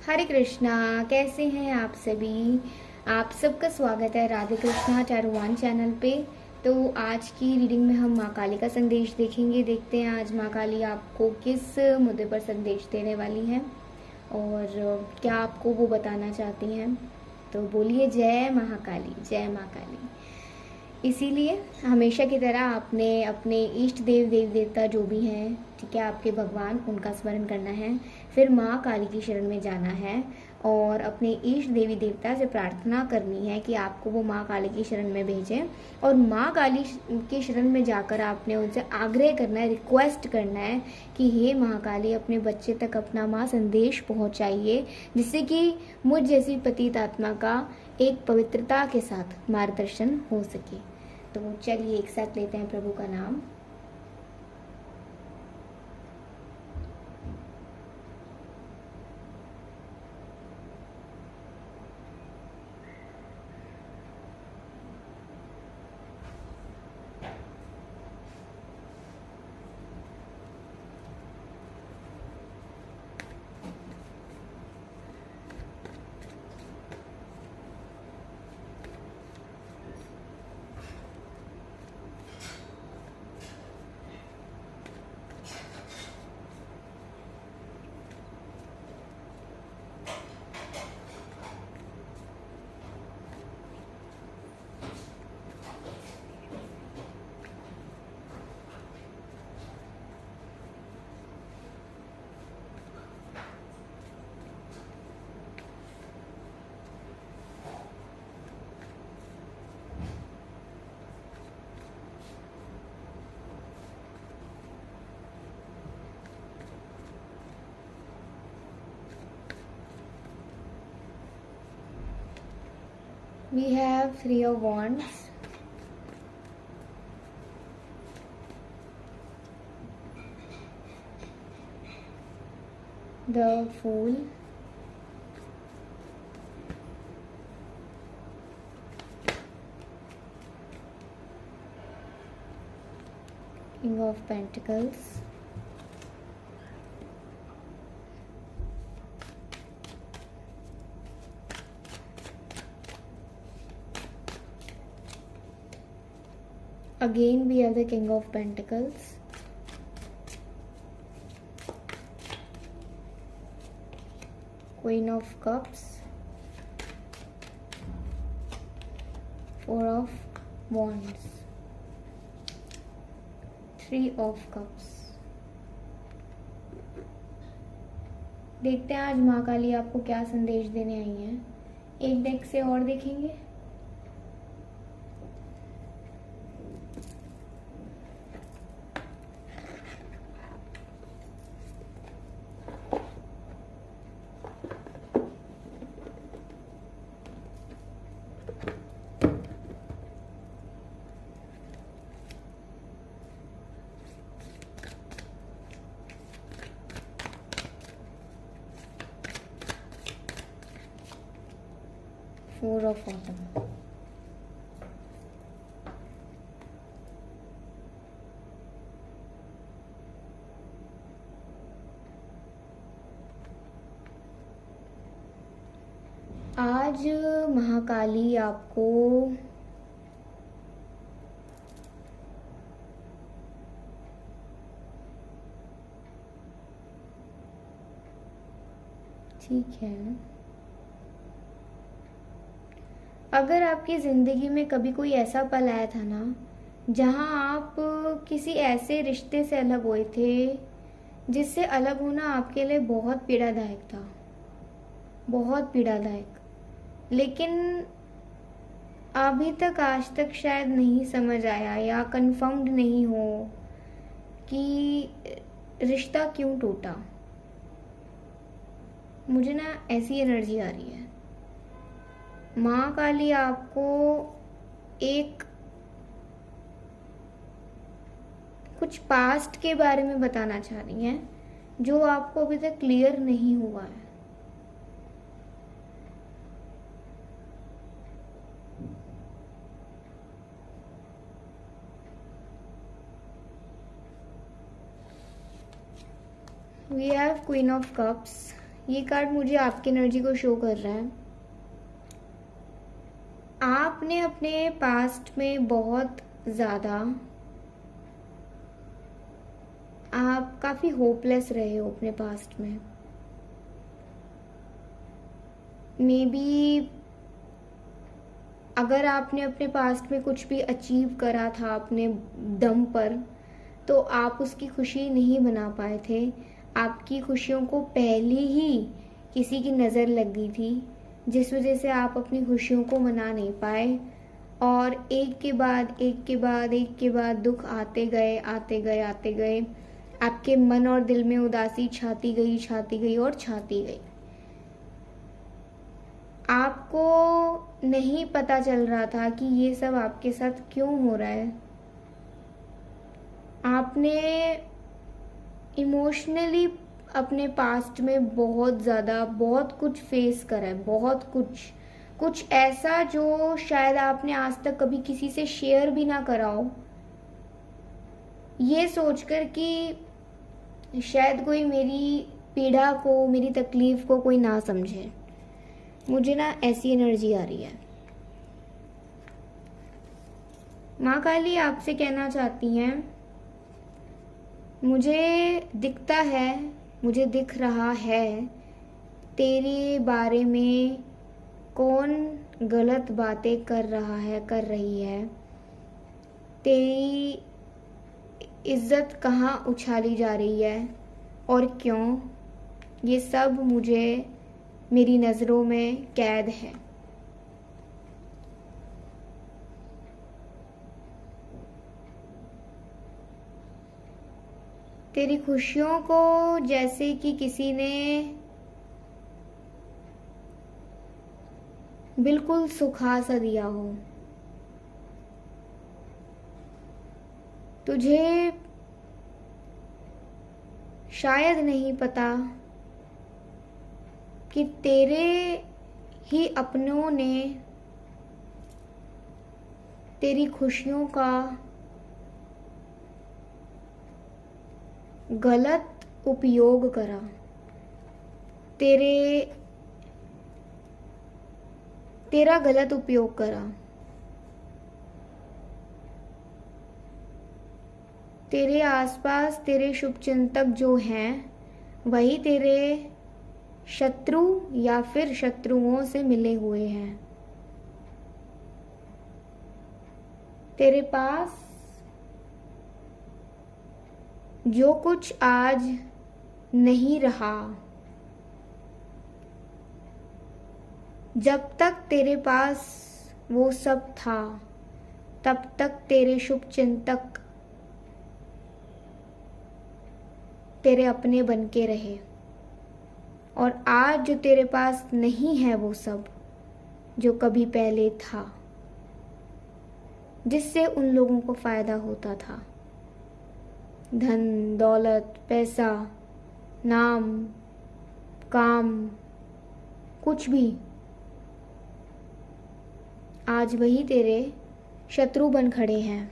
हरे कृष्णा। कैसे हैं आप सभी। आप सबका स्वागत है राधे कृष्णा चारुवान चैनल पे। तो आज की रीडिंग में हम माँ काली का संदेश देखेंगे। देखते हैं आज माँ काली आपको किस मुद्दे पर संदेश देने वाली हैं और क्या आपको वो बताना चाहती हैं। तो बोलिए जय महाकाली, जय माँ काली। इसीलिए हमेशा की तरह आपने अपने इष्ट देव देव देवता जो भी हैं, ठीक है, आपके भगवान, उनका स्मरण करना है। फिर माँ काली की शरण में जाना है और अपने इष्ट देवी देवता से प्रार्थना करनी है कि आपको वो माँ काली की शरण में भेजें। और माँ काली की शरण में जाकर आपने उनसे आग्रह करना है, रिक्वेस्ट करना है कि हे महाकाली अपने बच्चे तक अपना माँ संदेश पहुँचाइए, जिससे कि मुझ जैसी पतित आत्मा का एक पवित्रता के साथ मार्गदर्शन हो सके। तो चलिए एक साथ लेते हैं प्रभु का नाम। We have Three of Wands, the Fool, King of Pentacles, again we have the King of Pentacles, Queen of Cups, Four of Wands, Three of Cups। देखते हैं आज माँ काली आपको क्या संदेश देने आई हैं। एक डेक से और देखेंगे। Four of Autumn, आज महाकाली आपको ठीक है, अगर आपकी ज़िंदगी में कभी कोई ऐसा पल आया था ना जहां आप किसी ऐसे रिश्ते से अलग हुए थे जिससे अलग होना आपके लिए बहुत पीड़ादायक था, बहुत पीड़ादायक, लेकिन अभी तक आज तक शायद नहीं समझ आया या कंफर्म्ड नहीं हो कि रिश्ता क्यों टूटा। मुझे ना ऐसी एनर्जी आ रही है। माँ काली आपको एक कुछ पास्ट के बारे में बताना चाह रही हैं जो आपको अभी तक क्लियर नहीं हुआ है। We have Queen of Cups, ये कार्ड मुझे आपकी एनर्जी को शो कर रहा है। आपने अपने पास्ट में बहुत ज़्यादा, आप काफ़ी होपलेस रहे हो अपने पास्ट में। मे बी अगर आपने अपने पास्ट में कुछ भी अचीव करा था अपने दम पर, तो आप उसकी खुशी नहीं मना पाए थे। आपकी खुशियों को पहले ही किसी की नज़र लग गई थी, जिस वजह से आप अपनी खुशियों को मना नहीं पाए, और एक के बाद एक के बाद एक के बाद दुख आते गए आते गए आते गए। आपके मन और दिल में उदासी छाती गई और छाती गई। आपको नहीं पता चल रहा था कि ये सब आपके साथ क्यों हो रहा है। आपने इमोशनली अपने पास्ट में बहुत कुछ फेस करा है, बहुत कुछ ऐसा जो शायद आपने आज तक कभी किसी से शेयर भी ना करा हो, ये सोचकर कि शायद कोई मेरी पीड़ा को, मेरी तकलीफ को कोई ना समझे। मुझे ना ऐसी एनर्जी आ रही है। माँ काली आपसे कहना चाहती हैं, मुझे दिखता है, मुझे दिख रहा है तेरे बारे में कौन गलत बातें कर रही है। तेरी इज्जत कहाँ उछाली जा रही है और क्यों, ये सब मुझे मेरी नज़रों में कैद है। तेरी खुशियों को जैसे कि किसी ने बिल्कुल सुखा सा दिया हो। तुझे शायद नहीं पता कि तेरे ही अपनों ने तेरी खुशियों का गलत उपयोग करा। तेरा गलत उपयोग करा। तेरे आसपास तेरे शुभचिंतक जो हैं, वही तेरे शत्रु या फिर शत्रुओं से मिले हुए हैं। तेरे पास जो कुछ आज नहीं रहा, जब तक तेरे पास वो सब था, तब तक तेरे शुभचिंतक तेरे अपने बन के रहे। और आज जो तेरे पास नहीं है वो सब जो कभी पहले था, जिससे उन लोगों को फायदा होता था, धन दौलत पैसा नाम काम कुछ भी, आज वही तेरे शत्रु बन खड़े हैं।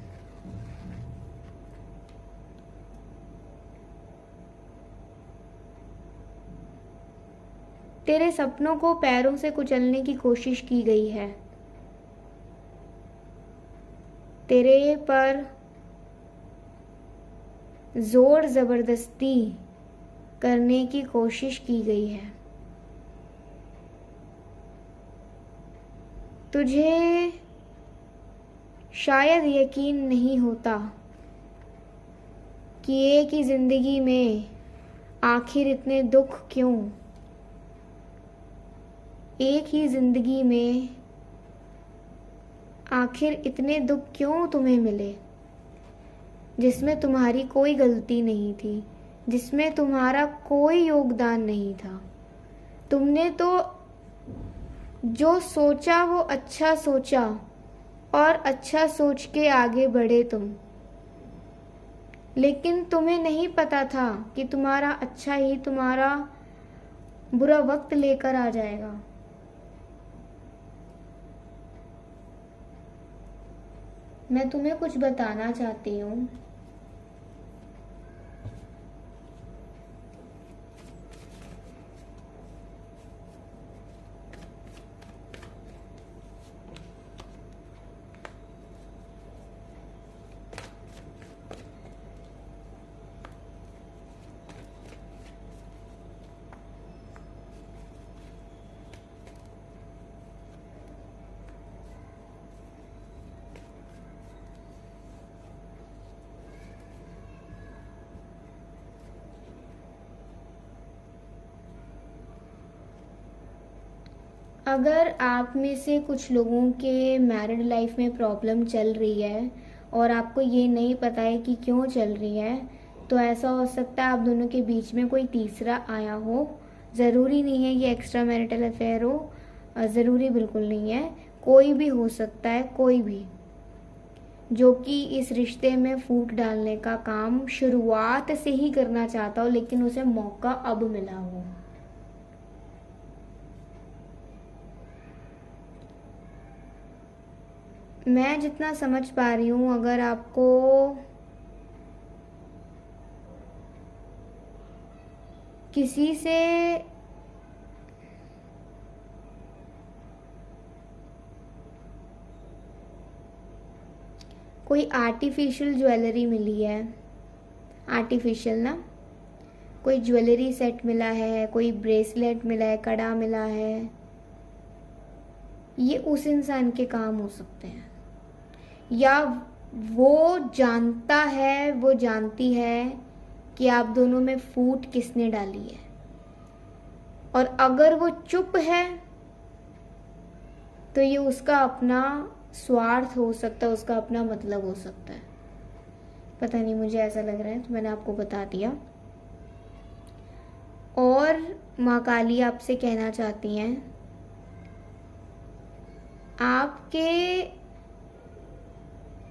तेरे सपनों को पैरों से कुचलने की कोशिश की गई है। तेरे पर जोर जबरदस्ती करने की कोशिश की गई है। तुझे शायद यकीन नहीं होता कि एक ही जिंदगी में आखिर इतने दुख क्यों, एक ही जिंदगी में आखिर इतने दुख क्यों तुम्हें मिले, जिसमें तुम्हारी कोई गलती नहीं थी, जिसमें तुम्हारा कोई योगदान नहीं था। तुमने तो जो सोचा वो अच्छा सोचा और अच्छा सोच के आगे बढ़े तुम, लेकिन तुम्हें नहीं पता था कि तुम्हारा अच्छा ही तुम्हारा बुरा वक्त लेकर आ जाएगा। मैं तुम्हें कुछ बताना चाहती हूँ। अगर आप में से कुछ लोगों के मैरिड लाइफ में प्रॉब्लम चल रही है और आपको ये नहीं पता है कि क्यों चल रही है, तो ऐसा हो सकता है आप दोनों के बीच में कोई तीसरा आया हो। ज़रूरी नहीं है ये एक्स्ट्रा मैरिटल अफेयर हो, ज़रूरी बिल्कुल नहीं है, कोई भी हो सकता है, कोई भी जो कि इस रिश्ते में फूट डालने का काम शुरुआत से ही करना चाहता हो, लेकिन उसे मौका अब मिला हो। मैं जितना समझ पा रही हूँ, अगर आपको किसी से कोई आर्टिफिशियल ज्वेलरी मिली है, आर्टिफिशियल ना, कोई ज्वेलरी सेट मिला है, कोई ब्रेसलेट मिला है, कड़ा मिला है, ये उस इंसान के काम हो सकते हैं, या वो जानता है, वो जानती है कि आप दोनों में फूट किसने डाली है, और अगर वो चुप है तो ये उसका अपना स्वार्थ हो सकता है, उसका अपना मतलब हो सकता है। पता नहीं, मुझे ऐसा लग रहा है, तो मैंने आपको बता दिया। और माँ काली आपसे कहना चाहती हैं, आपके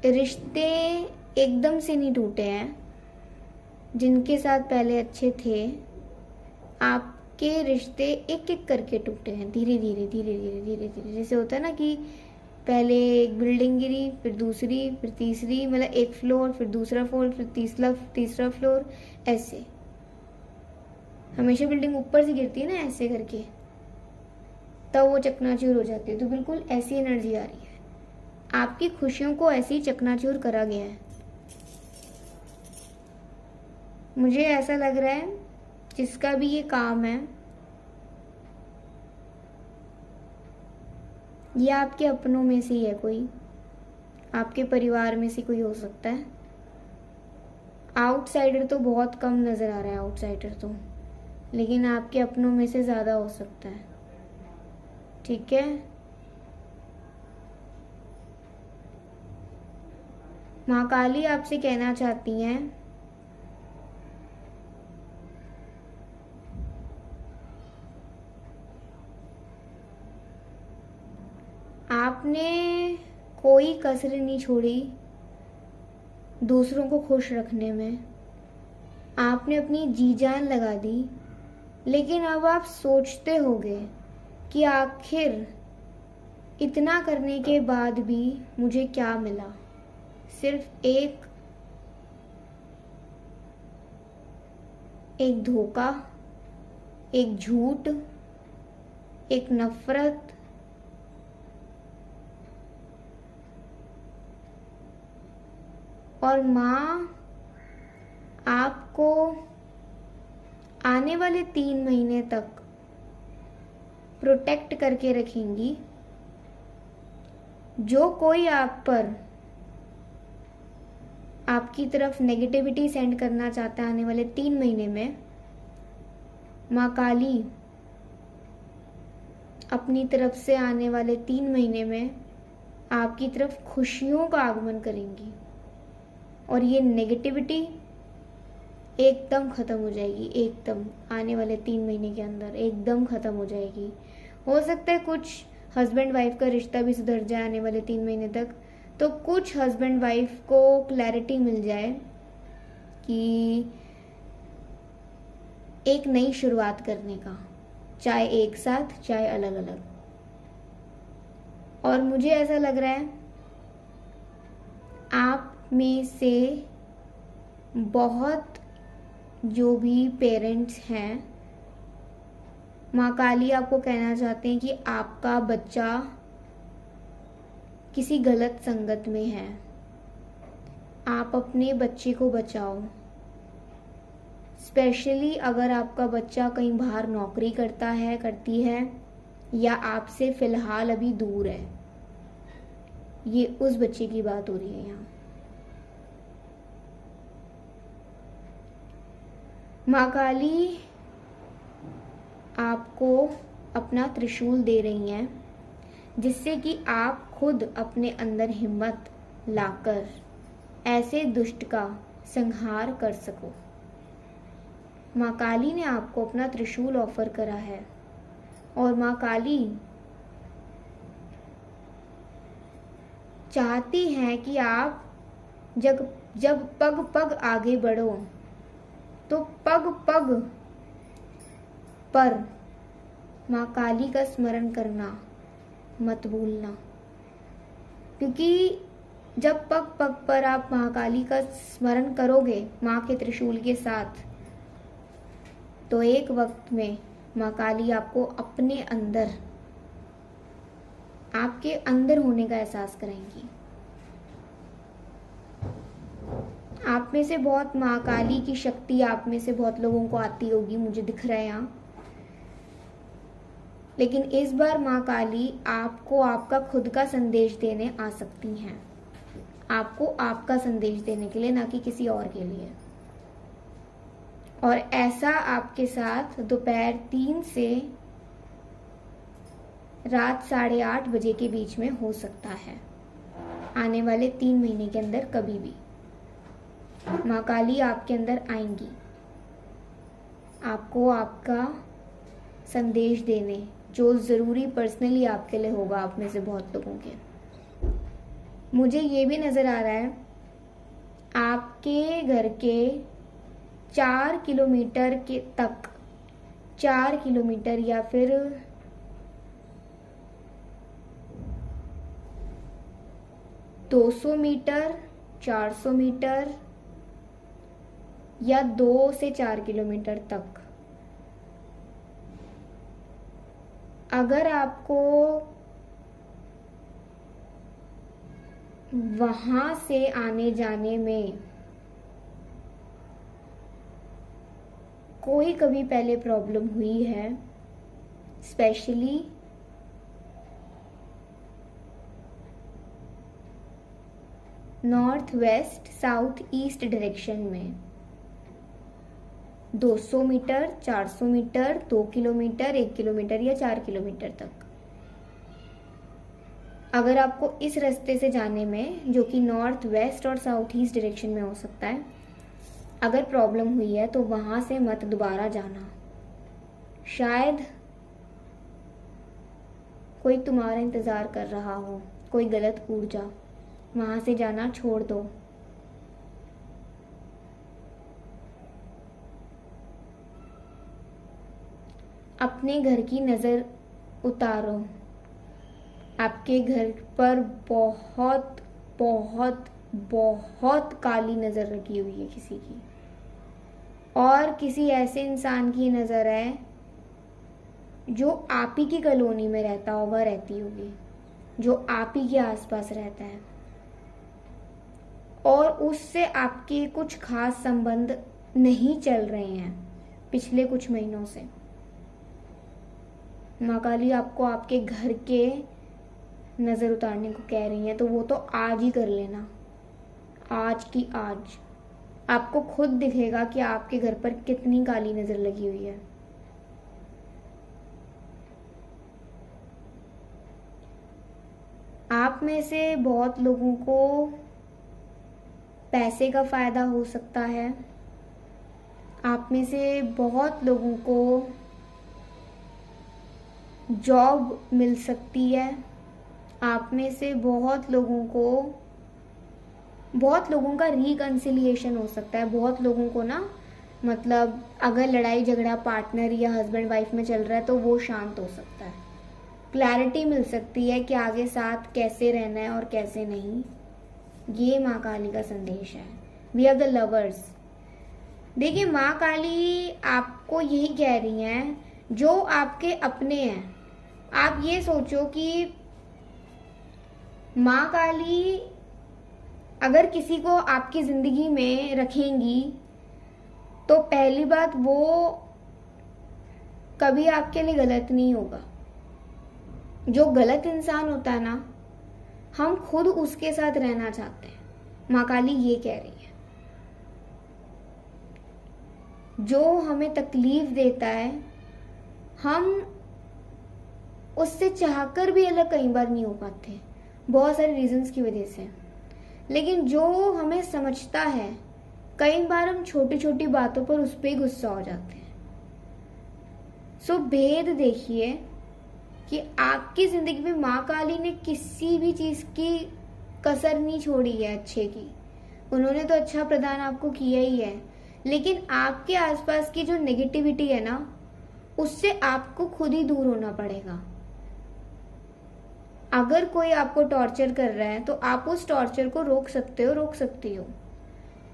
रिश्ते एकदम से नहीं टूटे हैं। जिनके साथ पहले अच्छे थे, आपके रिश्ते एक एक करके टूटे हैं, धीरे धीरे धीरे धीरे धीरे धीरे। जैसे होता है ना कि पहले एक बिल्डिंग गिरी, फिर दूसरी, फिर तीसरी, मतलब एक फ्लोर, फिर दूसरा फ्लोर, फिर तीसरा फ्लोर, ऐसे। हमेशा बिल्डिंग ऊपर से गिरती है ना, ऐसे करके, तब वो चकनाचूर हो जाती है। तो बिल्कुल ऐसी एनर्जी आ रही है, आपकी खुशियों को ऐसे ही चकनाचूर करा गया है। मुझे ऐसा लग रहा है जिसका भी ये काम है, ये आपके अपनों में से ही है, कोई आपके परिवार में से कोई हो सकता है। आउटसाइडर तो बहुत कम नज़र आ रहा है, आउटसाइडर तो, लेकिन आपके अपनों में से ज़्यादा हो सकता है। ठीक है, माँ काली आपसे कहना चाहती हैं, आपने कोई कसर नहीं छोड़ी दूसरों को खुश रखने में। आपने अपनी जी जान लगा दी, लेकिन अब आप सोचते होगे कि आखिर इतना करने के बाद भी मुझे क्या मिला। सिर्फ एक धोखा, एक झूठ, एक नफरत, और माँ आपको आने वाले 3 महीने तक प्रोटेक्ट करके रखेंगी। जो कोई आप पर, आपकी तरफ नेगेटिविटी सेंड करना चाहता है आने वाले 3 महीने में, माँ काली अपनी तरफ से आने वाले 3 महीने में आपकी तरफ खुशियों का आगमन करेंगी, और ये नेगेटिविटी एकदम ख़त्म हो जाएगी, एकदम आने वाले 3 महीने के अंदर एकदम ख़त्म हो जाएगी। हो सकता है कुछ हस्बैंड वाइफ का रिश्ता भी सुधर जाए आने वाले 3 महीने तक, तो कुछ हस्बैंड वाइफ को क्लैरिटी मिल जाए कि एक नई शुरुआत करने का, चाहे एक साथ चाहे अलग अलग। और मुझे ऐसा लग रहा है आप में से बहुत जो भी पेरेंट्स हैं, माँ काली आपको कहना चाहते हैं कि आपका बच्चा किसी गलत संगत में है। आप अपने बच्चे को बचाओ, स्पेशली अगर आपका बच्चा कहीं बाहर नौकरी करता है, करती है, या आपसे फिलहाल अभी दूर है। ये उस बच्चे की बात हो रही है यहाँ। माँ काली आपको अपना त्रिशूल दे रही हैं, जिससे कि आप खुद अपने अंदर हिम्मत लाकर ऐसे दुष्ट का संहार कर सको। माँ काली ने आपको अपना त्रिशूल ऑफर करा है और माँ काली चाहती हैं कि आप जब जब पग पग आगे बढ़ो तो पग पग पर माँ काली का स्मरण करना मत भूलना, क्योंकि जब पग पग पर आप महाकाली का स्मरण करोगे माँ के त्रिशूल के साथ, तो एक वक्त में माँ काली आपको अपने अंदर, आपके अंदर होने का एहसास कराएंगी। आप में से बहुत माँ काली की शक्ति आप में से बहुत लोगों को आती होगी, मुझे दिख रहा है यहाँ। लेकिन इस बार माँ काली आपको आपका खुद का संदेश देने आ सकती हैं, आपको आपका संदेश देने के लिए, ना कि किसी और के लिए। और ऐसा आपके साथ दोपहर 3 से रात 8:30 बजे के बीच में हो सकता है, आने वाले 3 महीने के अंदर कभी भी माँ काली आपके अंदर आएंगी, आपको आपका संदेश देने, जो ज़रूरी पर्सनली आपके लिए होगा, आप में से बहुत लोगों के। मुझे ये भी नज़र आ रहा है आपके घर के 4 किलोमीटर के तक, 4 किलोमीटर या फिर 200 मीटर, 400 मीटर या 2 से 4 किलोमीटर तक, अगर आपको वहां से आने जाने में कोई कभी पहले प्रॉब्लम हुई है, specially north west south east direction में, 200 मीटर, 400 मीटर, 2 किलोमीटर, 1 किलोमीटर या 4 किलोमीटर तक, अगर आपको इस रास्ते से जाने में, जो कि नॉर्थ वेस्ट और साउथ ईस्ट डायरेक्शन में हो सकता है, अगर प्रॉब्लम हुई है तो वहां से मत दोबारा जाना। शायद कोई तुम्हारा इंतजार कर रहा हो, कोई गलत ऊर्जा, वहां से जाना छोड़ दो। अपने घर की नजर उतारो, आपके घर पर बहुत बहुत बहुत काली नजर रखी हुई है किसी की, और किसी ऐसे इंसान की नजर है जो आप ही की कॉलोनी में रहता होगा, रहती होगी, जो आप ही के आसपास रहता है, और उससे आपके कुछ खास संबंध नहीं चल रहे हैं पिछले कुछ महीनों से। माँ काली आपको आपके घर के नजर उतारने को कह रही है, तो वो तो आज ही कर लेना, आज की आज। आपको खुद दिखेगा कि आपके घर पर कितनी काली नजर लगी हुई है। आप में से बहुत लोगों को पैसे का फायदा हो सकता है, आप में से बहुत लोगों को जॉब मिल सकती है, आप में से बहुत लोगों का रिकंसिलिएशन हो सकता है। बहुत लोगों को ना, मतलब अगर लड़ाई झगड़ा पार्टनर या हस्बैंड वाइफ में चल रहा है तो वो शांत हो सकता है, क्लैरिटी मिल सकती है कि आगे साथ कैसे रहना है और कैसे नहीं। ये माँ काली का संदेश है। We are the lovers. देखिए, माँ काली आपको यही कह रही हैं, जो आपके अपने हैं, आप ये सोचो कि माँ काली अगर किसी को आपकी जिंदगी में रखेंगी तो पहली बात, वो कभी आपके लिए गलत नहीं होगा। जो गलत इंसान होता है ना, हम खुद उसके साथ रहना चाहते हैं। माँ काली ये कह रही है, जो हमें तकलीफ देता है, हम उससे चाहकर भी अलग कई बार नहीं हो पाते, बहुत सारे रीजंस की वजह से। लेकिन जो हमें समझता है, कई बार हम छोटी छोटी बातों पर उस पर गुस्सा हो जाते हैं। सो भेद देखिए कि आपकी जिंदगी में माँ काली ने किसी भी चीज की कसर नहीं छोड़ी है अच्छे की। उन्होंने तो अच्छा प्रदान आपको किया ही है, लेकिन आपके आसपास की जो नेगेटिविटी है ना, उससे आपको खुद ही दूर होना पड़ेगा। अगर कोई आपको टॉर्चर कर रहा है तो आप उस टॉर्चर को रोक सकते हो, रोक सकती हो।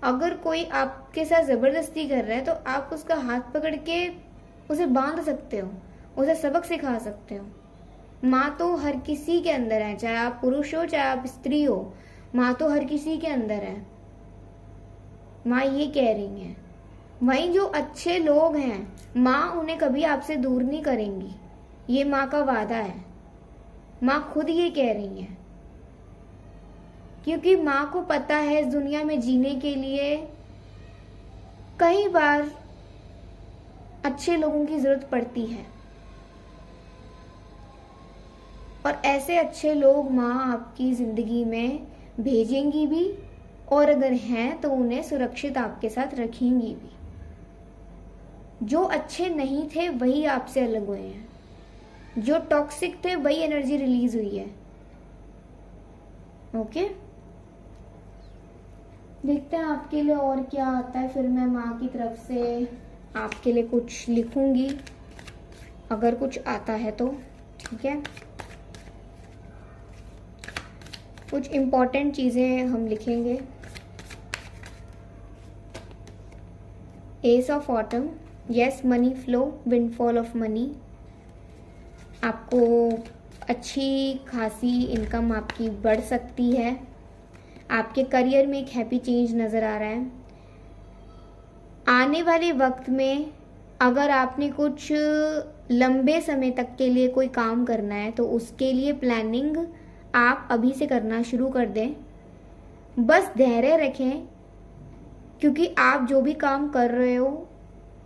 अगर कोई आपके साथ जबरदस्ती कर रहा है तो आप उसका हाथ पकड़ के उसे बांध सकते हो, उसे सबक सिखा सकते हो। माँ तो हर किसी के अंदर है, चाहे आप पुरुष हो चाहे आप स्त्री हो, माँ तो हर किसी के अंदर है। माँ ये कह रही है। वहीं जो अच्छे लोग हैं, माँ उन्हें कभी आपसे दूर नहीं करेंगी, ये माँ का वादा है। माँ खुद ये कह रही है, क्योंकि माँ को पता है इस दुनिया में जीने के लिए कई बार अच्छे लोगों की जरूरत पड़ती है, और ऐसे अच्छे लोग माँ आपकी जिंदगी में भेजेंगी भी, और अगर हैं तो उन्हें सुरक्षित आपके साथ रखेंगी भी। जो अच्छे नहीं थे वही आपसे अलग हुए हैं, जो टॉक्सिक थे वही एनर्जी रिलीज हुई है। ओके, देखते हैं आपके लिए और क्या आता है। फिर मैं माँ की तरफ से आपके लिए कुछ लिखूंगी, अगर कुछ आता है तो। ठीक है, कुछ इम्पोर्टेंट चीजें हम लिखेंगे। S of autumn, yes money flow, windfall of money. आपको अच्छी खासी इनकम आपकी बढ़ सकती है। आपके करियर में एक हैप्पी चेंज नज़र आ रहा है। आने वाले वक्त में अगर आपने कुछ लंबे समय तक के लिए कोई काम करना है तो उसके लिए प्लानिंग आप अभी से करना शुरू कर दें। बस धैर्य रखें, क्योंकि आप जो भी काम कर रहे हो,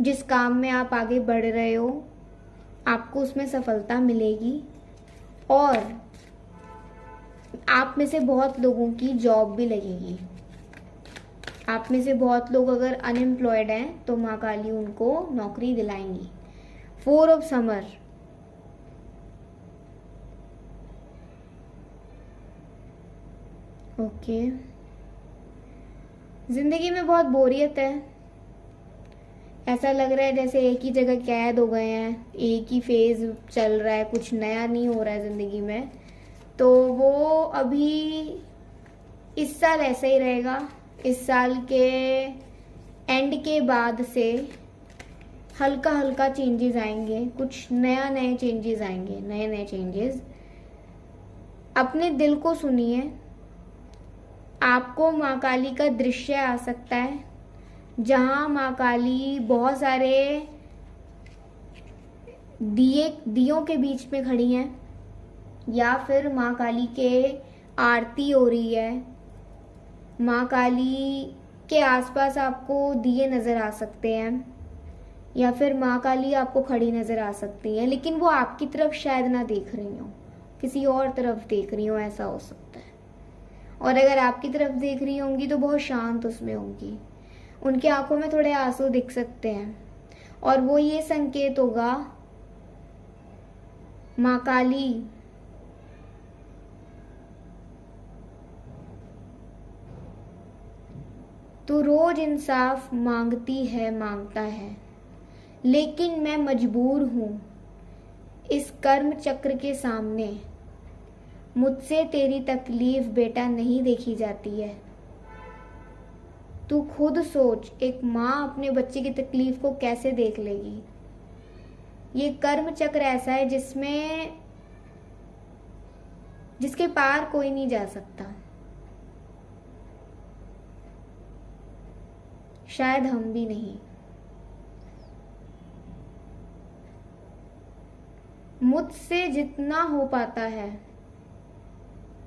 जिस काम में आप आगे बढ़ रहे हो, आपको उसमें सफलता मिलेगी। और आप में से बहुत लोगों की जॉब भी लगेगी। आप में से बहुत लोग अगर अनएम्प्लॉयड हैं तो माँ काली उनको नौकरी दिलाएंगी। 4 ऑफ समर, ओके। जिंदगी में बहुत बोरियत है, ऐसा लग रहा है जैसे एक ही जगह कैद हो गए हैं, एक ही फेज चल रहा है, कुछ नया नहीं हो रहा है जिंदगी में। तो वो अभी इस साल ऐसा ही रहेगा। इस साल के एंड के बाद से हल्का हल्का चेंजेस आएंगे, कुछ नया नए चेंजेस आएंगे, नए नए चेंजेस। अपने दिल को सुनिए। आपको माँ काली का दृश्य आ सकता है जहां माँ काली बहुत सारे दियों के बीच में खड़ी हैं, या फिर माँ काली के आरती हो रही है। माँ काली के आसपास आपको दिए नजर आ सकते हैं, या फिर माँ काली आपको खड़ी नजर आ सकती है, लेकिन वो आपकी तरफ शायद ना देख रही हो, किसी और तरफ देख रही हो, ऐसा हो सकता है। और अगर आपकी तरफ देख रही होंगी तो बहुत शांत उसमें होंगी। उनकी आंखों में थोड़े आंसू दिख सकते हैं, और वो ये संकेत होगा, माँ काली तू रोज इंसाफ मांगती है, मांगता है, लेकिन मैं मजबूर हूं इस कर्म चक्र के सामने। मुझसे तेरी तकलीफ बेटा नहीं देखी जाती है। तू खुद सोच, एक माँ अपने बच्चे की तकलीफ को कैसे देख लेगी। ये कर्म चक्र ऐसा है जिसके पार कोई नहीं जा सकता, शायद हम भी नहीं। मुझसे जितना हो पाता है,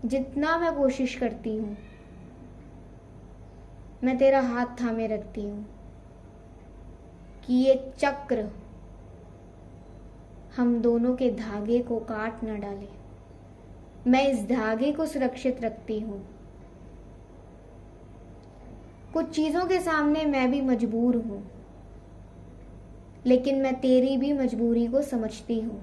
जितना मैं कोशिश करती हूँ, मैं तेरा हाथ थामे रखती हूँ कि ये चक्र हम दोनों के धागे को काट न डाले। मैं इस धागे को सुरक्षित रखती हूँ। कुछ चीजों के सामने मैं भी मजबूर हूँ, लेकिन मैं तेरी भी मजबूरी को समझती हूँ।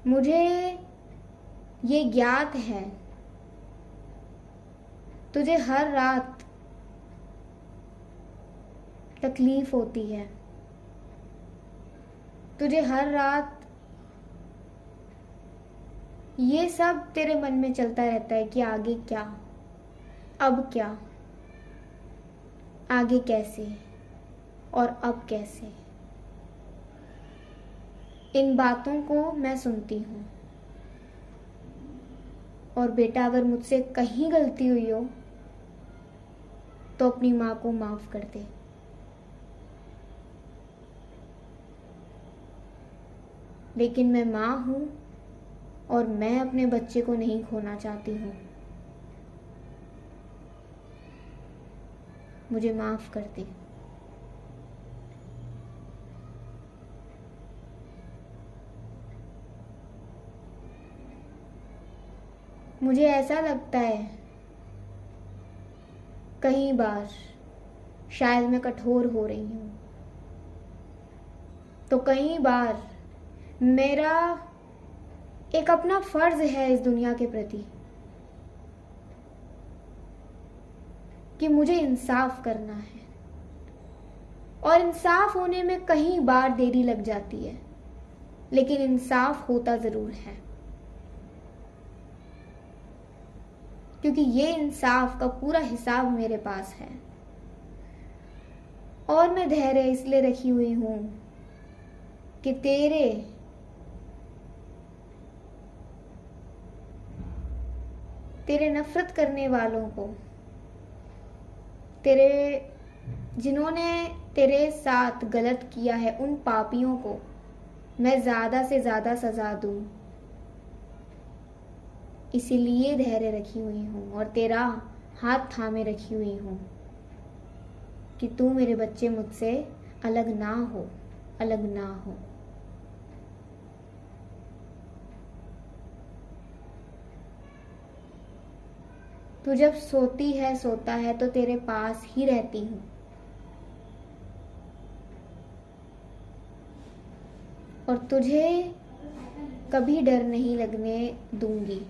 मुझे ये ज्ञात है तुझे हर रात तकलीफ होती है, तुझे हर रात ये सब तेरे मन में चलता रहता है कि आगे क्या, अब क्या, आगे कैसे और अब कैसे। इन बातों को मैं सुनती हूँ। और बेटा, अगर मुझसे कहीं गलती हुई हो तो अपनी माँ को माफ कर दे। लेकिन मैं माँ हूँ और मैं अपने बच्चे को नहीं खोना चाहती हूँ। मुझे माफ कर दे। मुझे ऐसा लगता है कई बार शायद मैं कठोर हो रही हूँ, तो कई बार मेरा एक अपना फर्ज है इस दुनिया के प्रति कि मुझे इंसाफ करना है, और इंसाफ होने में कई बार देरी लग जाती है, लेकिन इंसाफ होता जरूर है। क्योंकि ये इंसाफ का पूरा हिसाब मेरे पास है, और मैं धैर्य इसलिए रखी हुई हूं कि तेरे नफरत करने वालों को, जिन्होंने तेरे साथ गलत किया है, उन पापियों को मैं ज्यादा से ज्यादा सजा दूं। इसीलिए धैर्य रखी हुई हूं और तेरा हाथ थामे रखी हुई हूं कि तू मेरे बच्चे मुझसे अलग ना हो, अलग ना हो। तू जब सोता है तो तेरे पास ही रहती हूं, और तुझे कभी डर नहीं लगने दूंगी।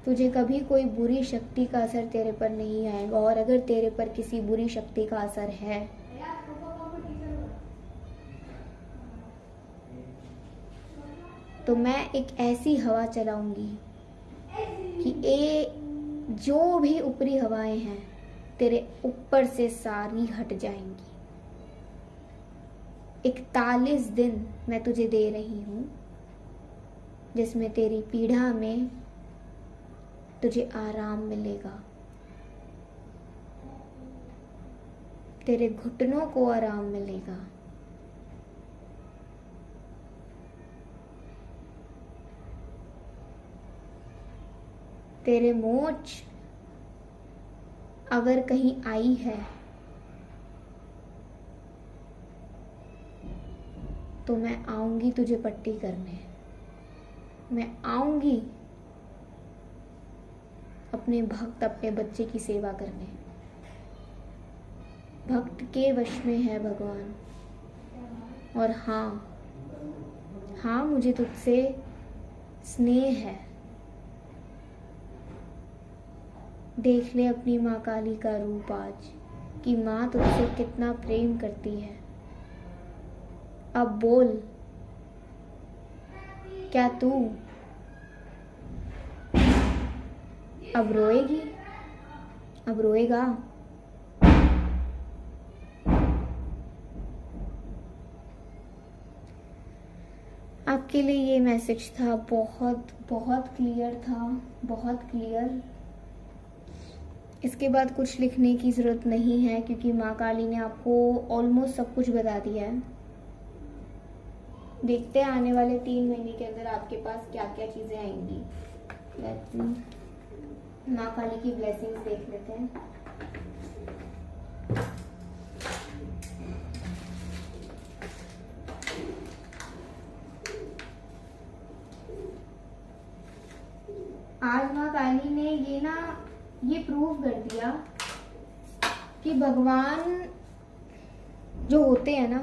तुझे कभी कोई बुरी शक्ति का असर तेरे पर नहीं आएगा, और अगर तेरे पर किसी बुरी शक्ति का असर है तो मैं एक ऐसी हवा चलाऊंगी कि जो भी ऊपरी हवाएं हैं तेरे ऊपर से सारी हट जाएंगी। 41 दिन मैं तुझे दे रही हूं, जिसमें तेरी पीड़ा में तुझे आराम मिलेगा, तेरे घुटनों को आराम मिलेगा। तेरे मोच अगर कहीं आई है तो मैं आऊंगी तुझे पट्टी करने। मैं आऊंगी अपने भक्त, अपने बच्चे की सेवा करने। भक्त के वश में है भगवान। और हाँ, मुझे तुझसे स्नेह है। देख ले अपनी माँ काली का रूप आज, कि माँ तुझसे कितना प्रेम करती है। अब बोल, क्या तू अब रोएगी? अब रोएगा? आपके लिए ये मैसेज था, बहुत बहुत क्लियर था, बहुत क्लियर। इसके बाद कुछ लिखने की ज़रूरत नहीं है, क्योंकि माँ काली ने आपको ऑलमोस्ट सब कुछ बता दिया है। देखते हैं आने वाले 3 महीने के अंदर आपके पास क्या क्या चीज़ें आएंगी। माँ काली की ब्लेसिंग्स देख लेते हैं। आज माँ काली ने ये प्रूव कर दिया कि भगवान जो होते हैं ना,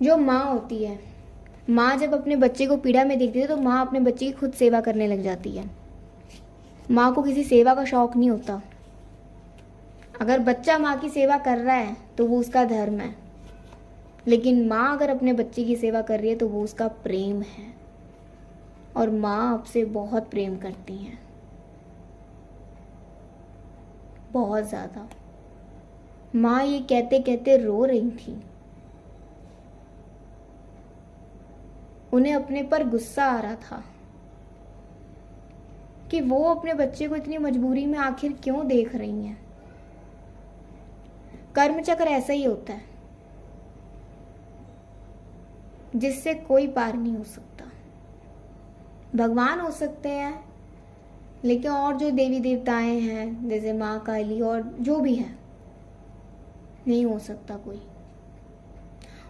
जो माँ होती है, माँ जब अपने बच्चे को पीड़ा में देखती है तो माँ अपने बच्चे की खुद सेवा करने लग जाती है। माँ को किसी सेवा का शौक नहीं होता। अगर बच्चा माँ की सेवा कर रहा है तो वो उसका धर्म है, लेकिन माँ अगर अपने बच्चे की सेवा कर रही है तो वो उसका प्रेम है। और माँ आपसे बहुत प्रेम करती हैं, बहुत ज़्यादा। माँ ये कहते कहते रो रही थी। उन्हें अपने पर गुस्सा आ रहा था कि वो अपने बच्चे को इतनी मजबूरी में आखिर क्यों देख रही हैं। कर्म चक्र ऐसा ही होता है जिससे कोई पार नहीं हो सकता। भगवान हो सकते हैं, लेकिन और जो देवी देवताएं हैं जैसे माँ काली और जो भी है, नहीं हो सकता कोई।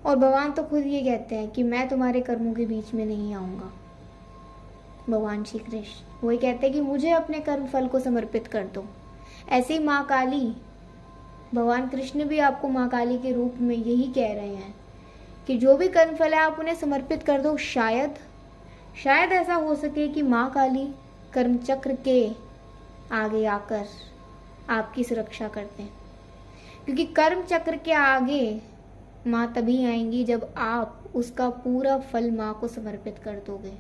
और भगवान तो खुद ये कहते हैं कि मैं तुम्हारे कर्मों के बीच में नहीं आऊंगा। भगवान श्री कृष्ण वही कहते हैं कि मुझे अपने कर्म फल को समर्पित कर दो। ऐसे ही माँ काली, भगवान कृष्ण भी आपको माँ काली के रूप में यही कह रहे हैं कि जो भी कर्म फल है आप उन्हें समर्पित कर दो। शायद ऐसा हो सके कि माँ काली कर्म चक्र के आगे आकर आपकी सुरक्षा करते हैं, क्योंकि कर्म चक्र के आगे माँ तभी आएंगी जब आप उसका पूरा फल माँ को समर्पित कर दोगे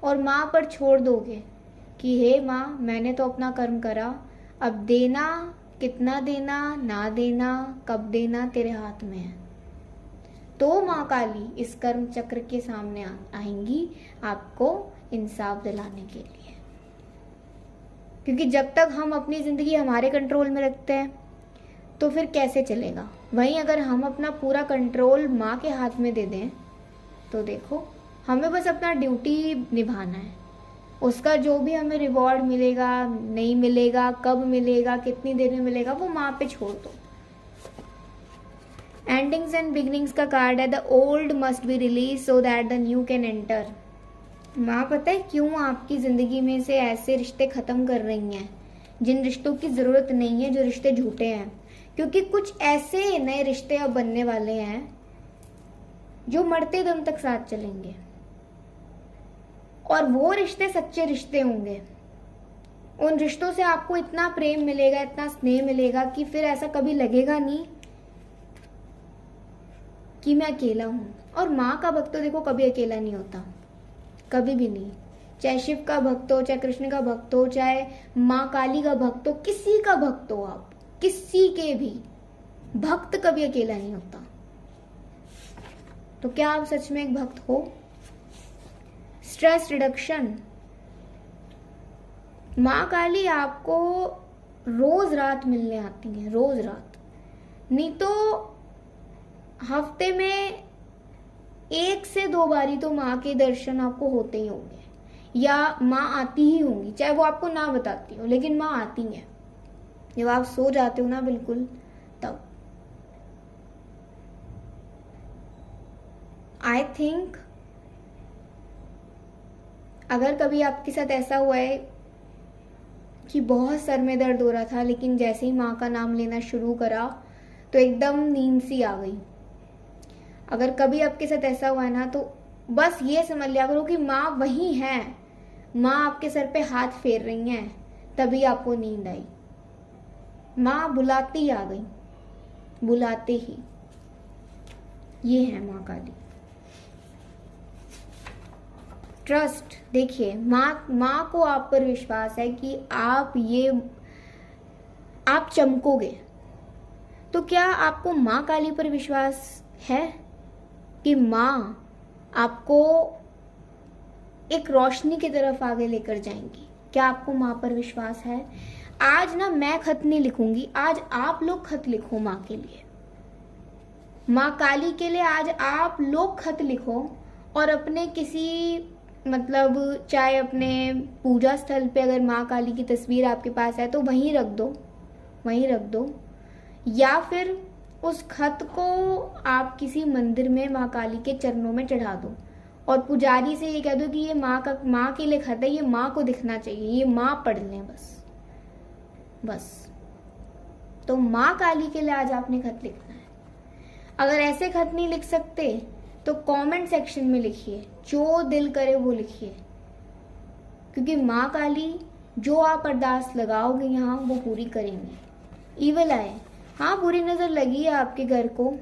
और माँ पर छोड़ दोगे कि हे माँ, मैंने तो अपना कर्म करा, अब देना, कितना देना, ना देना, कब देना तेरे हाथ में है। तो माँ काली इस कर्म चक्र के सामने आएंगी आपको इंसाफ दिलाने के लिए। क्योंकि जब तक हम अपनी जिंदगी हमारे कंट्रोल में रखते हैं तो फिर कैसे चलेगा। वहीं अगर हम अपना पूरा कंट्रोल माँ के हाथ में दे दें तो देखो, हमें बस अपना ड्यूटी निभाना है। उसका जो भी हमें रिवॉर्ड मिलेगा, नहीं मिलेगा, कब मिलेगा, कितनी देर में मिलेगा, वो माँ पे छोड़ दो। एंडिंग्स एंड बिगिनिंग्स का कार्ड है, the old must be release so that the new can enter. माँ पता है क्यों आपकी जिंदगी में से ऐसे रिश्ते खत्म कर रही हैं जिन रिश्तों की जरूरत नहीं है, जो रिश्ते झूठे हैं। क्योंकि कुछ ऐसे नए रिश्ते अब बनने वाले हैं जो मरते दम तक साथ चलेंगे, और वो रिश्ते सच्चे रिश्ते होंगे। उन रिश्तों से आपको इतना प्रेम मिलेगा, इतना स्नेह मिलेगा कि फिर ऐसा कभी लगेगा नहीं कि मैं अकेला हूं। और माँ का भक्त तो देखो कभी अकेला नहीं होता, कभी भी नहीं। चाहे शिव का भक्त हो, चाहे कृष्ण का भक्त हो, चाहे माँ काली का भक्त हो, किसी का भक्त हो आप, किसी के भी भक्त कभी अकेला नहीं होता। तो क्या आप सच में एक भक्त हो? स्ट्रेस रिडक्शन, माँ काली आपको रोज रात मिलने आती है, रोज रात नहीं तो हफ्ते में 1 से 2 बारी तो माँ के दर्शन आपको होते ही होंगे, या माँ आती ही होंगी, चाहे वो आपको ना बताती हो, लेकिन माँ आती है। जब आप सो जाते हो ना बिल्कुल, तब आई थिंक अगर कभी आपके साथ ऐसा हुआ है कि बहुत सर में दर्द हो रहा था, लेकिन जैसे ही माँ का नाम लेना शुरू करा तो एकदम नींद सी आ गई, अगर कभी आपके साथ ऐसा हुआ है ना, तो बस ये समझ लिया करो कि माँ वही है, माँ आपके सर पे हाथ फेर रही हैं, तभी आपको नींद आई। माँ बुलाती ही आ गई, बुलाते ही। ये है माँ काली। ट्रस्ट, देखिए माँ को आप पर विश्वास है कि आप चमकोगे। तो क्या आपको माँ काली पर विश्वास है कि माँ आपको एक रोशनी की तरफ आगे लेकर जाएंगी? क्या आपको माँ पर विश्वास है? आज ना मैं खत नहीं लिखूंगी, आज आप लोग खत लिखो माँ के लिए, माँ काली के लिए। आज आप लोग खत लिखो और अपने किसी चाहे अपने पूजा स्थल पे अगर माँ काली की तस्वीर आपके पास है तो वहीं रख दो, या फिर उस खत को आप किसी मंदिर में माँ काली के चरणों में चढ़ा दो और पुजारी से ये कह दो कि ये माँ के लिए खत है, ये माँ को दिखना चाहिए, ये माँ पढ़ लें बस। तो माँ काली के लिए आज आपने खत लिखना है। अगर ऐसे खत नहीं लिख सकते तो कमेंट सेक्शन में लिखिए, जो दिल करे वो लिखिए, क्योंकि माँ काली जो आप अरदास लगाओगे यहाँ वो पूरी करेंगे। ईवल आए, हाँ बुरी नज़र लगी है आपके घर को,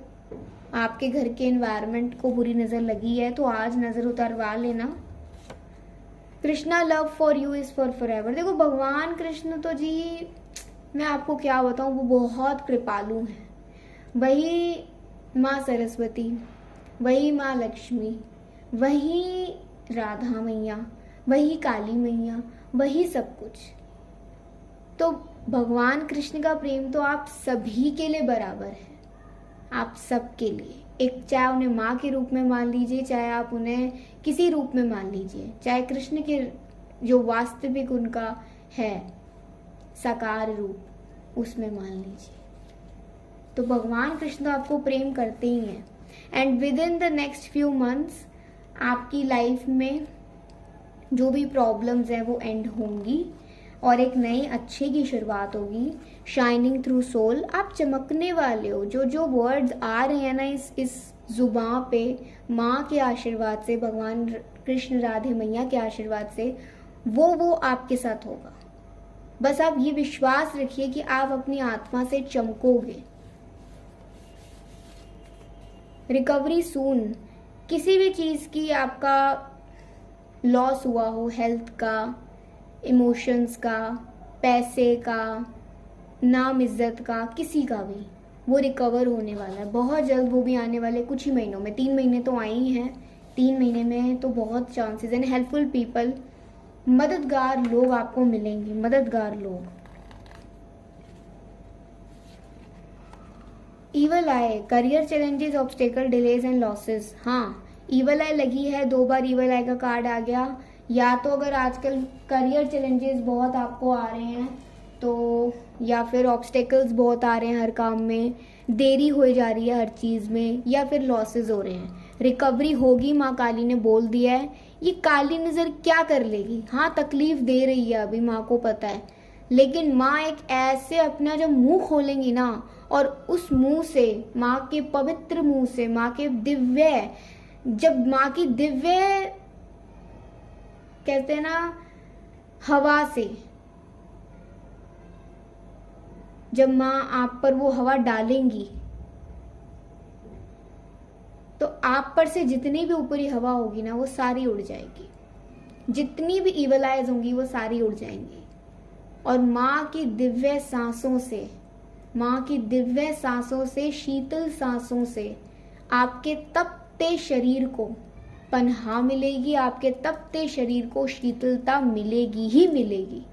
आपके घर के एनवायरनमेंट को बुरी नज़र लगी है, तो आज नज़र उतारवा लेना। Krishna love for you is for ever. देखो भगवान कृष्ण तो जी मैं आपको क्या बताऊँ, वो बहुत कृपालु हैं। वही माँ सरस्वती, वही माँ लक्ष्मी, वही राधा मैया, वही काली मैया, वही सब कुछ। तो भगवान कृष्ण का प्रेम तो आप सभी के लिए बराबर है, आप सब के लिए। एक चाहे उन्हें माँ के रूप में मान लीजिए, चाहे आप उन्हें किसी रूप में मान लीजिए, चाहे कृष्ण के जो वास्तविक उनका है साकार रूप उसमें मान लीजिए। तो भगवान कृष्ण तो आपको प्रेम करते ही हैं। And with in the next few months आपकी लाइफ में जो भी प्रॉब्लम्स हैं वो एंड होंगी और एक नए अच्छे की शुरुआत होगी। शाइनिंग थ्रू सोल, आप चमकने वाले हो। जो वर्ड्स आ रहे हैं ना इस जुबान पे, माँ के आशीर्वाद से, भगवान कृष्ण राधे मैया के आशीर्वाद से, वो आपके साथ होगा। बस आप ये विश्वास रखिए कि आप अपनी आत्मा से चमकोगे। रिकवरी सून, किसी भी चीज़ की आपका लॉस हुआ हो, हेल्थ का, इमोशंस का, पैसे का, नाम इज्जत का, किसी का भी, वो रिकवर होने वाला है बहुत जल्द। वो भी आने वाले कुछ ही महीनों में, 3 महीने तो आए ही हैं, 3 महीने में तो बहुत चांसेस हैं। हेल्पफुल पीपल, मददगार लोग आपको मिलेंगे, मददगार लोग। ईवल आए, career challenges, obstacle, delays and losses. हाँ, ईवल आई लगी है, 2 बार ईवल आई का कार्ड आ गया। या तो अगर आजकल करियर चैलेंजेस बहुत आपको आ रहे हैं तो, या फिर ऑब्स्टेकल्स बहुत आ रहे हैं हर काम में, देरी हो जा रही है हर चीज़ में, या फिर लॉसेस हो रहे हैं। रिकवरी होगी, माँ काली ने बोल दिया है। ये काली नज़र क्या कर लेगी? हाँ तकलीफ दे रही है अभी, माँ को पता है, लेकिन माँ एक ऐसे अपना जब मुंह खोलेंगी ना, और उस मुंह से, माँ के पवित्र मुंह से, माँ के दिव्य, जब माँ की दिव्य कहते हैं ना हवा से, जब माँ आप पर वो हवा डालेंगी तो आप पर से जितनी भी ऊपरी हवा होगी ना वो सारी उड़ जाएगी। जितनी भी इवल आइज होंगी वो सारी उड़ जाएंगी। और माँ की दिव्य सांसों से, माँ की दिव्य सांसों से, शीतल सांसों से आपके तपते शरीर को पनाह मिलेगी, आपके तपते शरीर को शीतलता मिलेगी ही मिलेगी।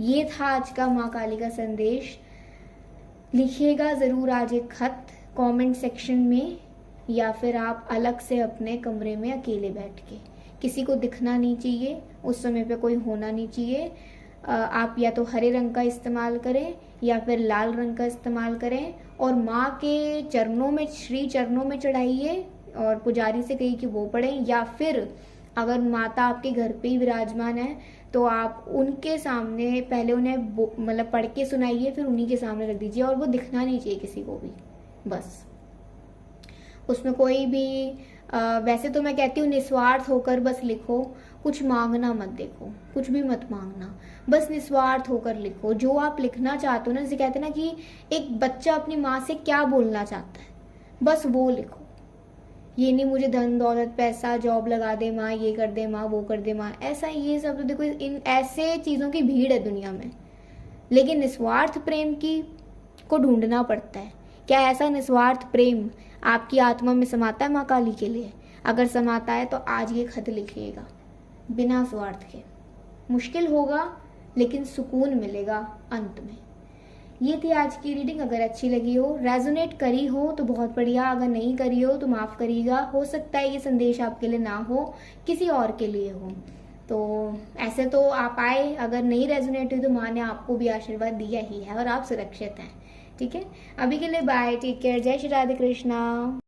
ये था आज का माँ काली का संदेश। लिखिएगा ज़रूर आज एक खत कमेंट सेक्शन में, या फिर आप अलग से अपने कमरे में अकेले बैठ के, किसी को दिखना नहीं चाहिए, उस समय पे कोई होना नहीं चाहिए। आप या तो हरे रंग का इस्तेमाल करें या फिर लाल रंग का इस्तेमाल करें, और माँ के चरणों में, श्री चरणों में चढ़ाइए और पुजारी से कहिए कि वो पढ़ें, या फिर अगर माता आपके घर पे ही विराजमान है तो आप उनके सामने पहले उन्हें मतलब पढ़ के सुनाइए, फिर उन्हीं के सामने रख दीजिए, और वो दिखना नहीं चाहिए किसी को भी। बस उसमें कोई भी वैसे तो मैं कहती हूँ निस्वार्थ होकर बस लिखो, कुछ मांगना मत, देखो कुछ भी मत मांगना, बस निस्वार्थ होकर लिखो जो आप लिखना चाहते हो ना। जैसे कहते हैं ना कि एक बच्चा अपनी माँ से क्या बोलना चाहता है, बस वो लिखो। ये नहीं मुझे धन दौलत पैसा जॉब लगा दे माँ, ये कर दे माँ, वो कर दे माँ, ऐसा ये सब तो देखो इन ऐसे चीज़ों की भीड़ है दुनिया में, लेकिन निस्वार्थ प्रेम की को ढूंढना पड़ता है। क्या ऐसा निस्वार्थ प्रेम आपकी आत्मा में समाता है माँ काली के लिए? अगर समाता है तो आज ये खत लिखिएगा बिना स्वार्थ के। मुश्किल होगा लेकिन सुकून मिलेगा अंत में। ये थी आज की रीडिंग। अगर अच्छी लगी हो, रेजोनेट करी हो तो बहुत बढ़िया, अगर नहीं करी हो तो माफ़ करिएगा। हो सकता है ये संदेश आपके लिए ना हो, किसी और के लिए हो। तो ऐसे तो आप आए, अगर नहीं रेजोनेट हुई तो माँ ने आपको भी आशीर्वाद दिया ही है और आप सुरक्षित हैं। ठीक है, अभी के लिए बाय, टेक केयर, जय श्री राधे कृष्णा।